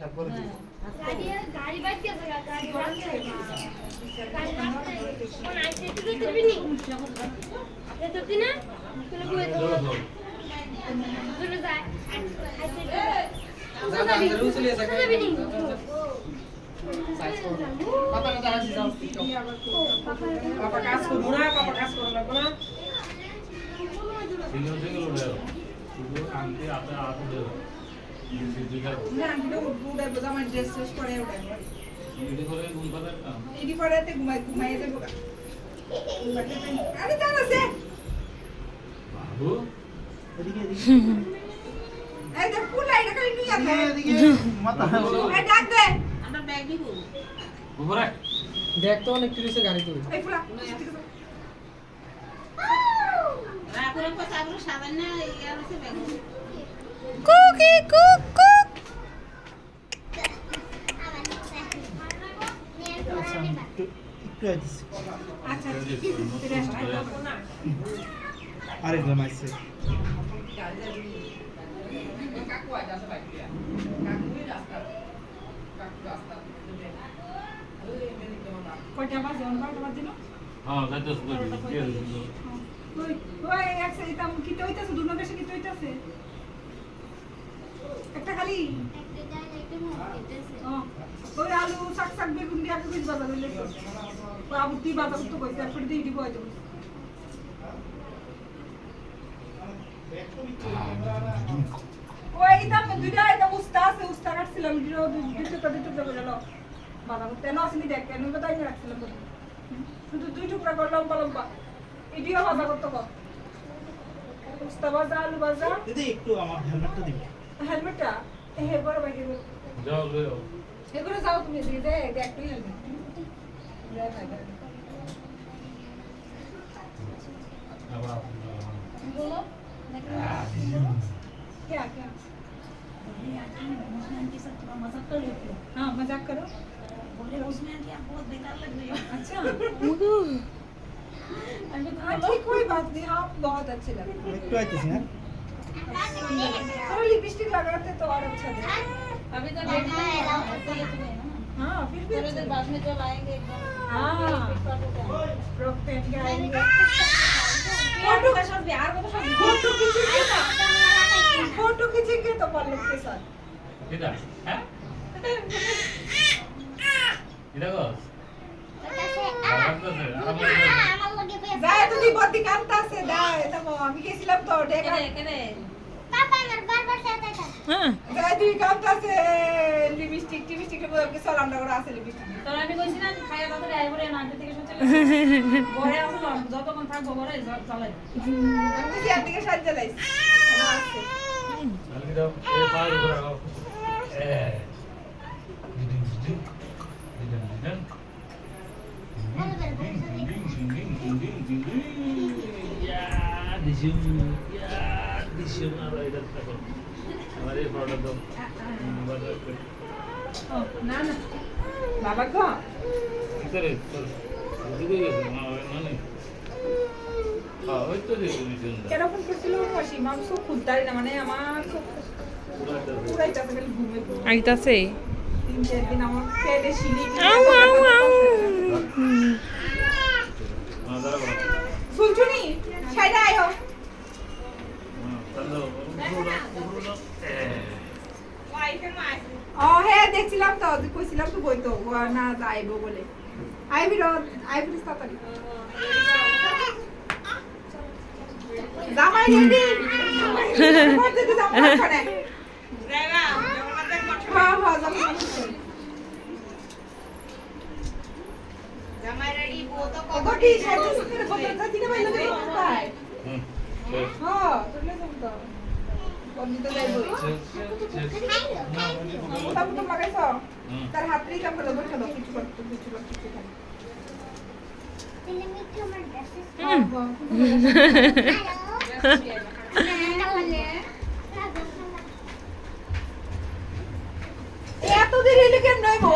তারপরে দিব। গাড়ি গাড়ি বাইক কে জায়গা গাড়ি বাইক গাড়ি রাস্তায় কোন আইছে তুই দিবি নি এ তো দিনা তুই কই তো চলে যায় আইছে দাদা আন্দরে চলে যাবে দিবি নি সাইজ করো পাপা না দাঁড়া যাও পাপা কাজ করবো না পাপা কাজ করো না না সিঙ্গেল সিঙ্গেল উঠে শুধু আনতে আপনি আপনি দেব না আমি উঠে বোঝা আমার ড্রেস শেষ করে উঠে এটি করে ঘুম পাবেন না এডি পড়াতে ঘুমাই যাবো আরে দাঁড়া সে বাবু এদিকে এদিকে এই দেখ ফুল লাইটা খালি নিয়ে আসে এদিকে মাথা এই ডাক দে উপরে দেখ তো অনেক টুরিস্ট গাড়ি তুই এই ফুলা কুকি কুক কুক আচ্ছা আমি একটু আইতেছি আচ্ছা আরেকজন আইছে কাকু আজ আসে বাইক দিয়া কাকুই রাস্তা কাকু রাস্তা কয়টা বাজে অন কয়টা বাজে না হ্যাঁ যাইতেছ তো কি হইলো ওই ওই একসাথে এটা কি হইতাছে দুনো বেশি কি হইতাছে একটা খালি ওই আলু শাক শাক বেগুন দিয়ে একটা কিছু বাজার হইলে তো আবু তুই বাজার তো কইতে তারপরে দিয়ে দিব হয়তো ওই এটা দুইটা এটা উস্তা আছে উস্তা কাটছিলাম দুটো করে নাও বাজার করতে না আসেনি দেখ কেন তাই না রাখছিলাম শুধু দুই টুকরা করে লম্বা লম্বা এটিও বাজার করতে কর উস্তা ভাজা আলু ভাজা দিদি একটু আমার হেলমেটটা দিবে হেলমেটটা হে বড় ভাই যাও লও এগুলো যাও তুমি দিয়ে দে দেখ তুই হেলমেট আবার बोलो क्या क्या हाँ मजाक करो अच्छा हाँ ठीक कोई बात नहीं आप बहुत अच्छे लगे একটু আইতেছি হ্যাঁ थोड़ा लिपस्टिक लगाते तो और अच्छा दे अभी तो डेट नहीं है हाँ फिर भी थोड़ी देर बाद में जब आएंगे हाँ फ्रॉक पहन के आएंगे फोटो का सब बिहार में तो सब फोटो खींचेंगे ना फोटो खींचेंगे तो पल्लव के साथ এটা হ্যাঁ এটা কস যায় তুই বদি কান্তা আছে দাও এটা আমি গেছিলাম তো ঢাকা केने पापा আমার বারবার সাথে আছে যায় তুই কান্তা আছে লিপস্টিক টিপস্টিক বলে সালাম ডাগরা আছে লিপস্টিক তো আমি কইছি না খায়া তাড়াতাড়ি আইবো রে না আগে থেকে শুনতে ঘরে আসলাম যতক্ষণ থাকবো ঘরে চালাই আমি কি আপনি সাজে লাইছি আছে জলদি দাও এই পার উপরে রাখো না না বাবা গো কেরকম করছিল মাসি মাংস খুঁজতারি না মানে আমার খুব পুরাইটা খালি ঘুমে আইতাছে 3-4 দিন আমার পেটে শিলি শুনছুনি ছাইরা আয়ো ও হ্যাঁ দেখছিলাম তো কইছিলাম তো বই তো না যাইবো বলে আইবি আইবি তাড়াতাড়ি জামাই রেডি করতে তো জামাই করে জায়গা হ্যাঁ হ্যাঁ জামাই রেডি বউ তো কতটি সাইতে সুন্দর বদলতা দিনে বাইলে তাই হ্যাঁ চলে যাব তো বন্ধুতে যাইবো ওটা তো লাগাইছ তার হাতই কাম করে বসে দাও কিছু করতে কিছু খাই তুমি মিঠু আমার ড্রেস এত দেরি হইলে কেন নইবো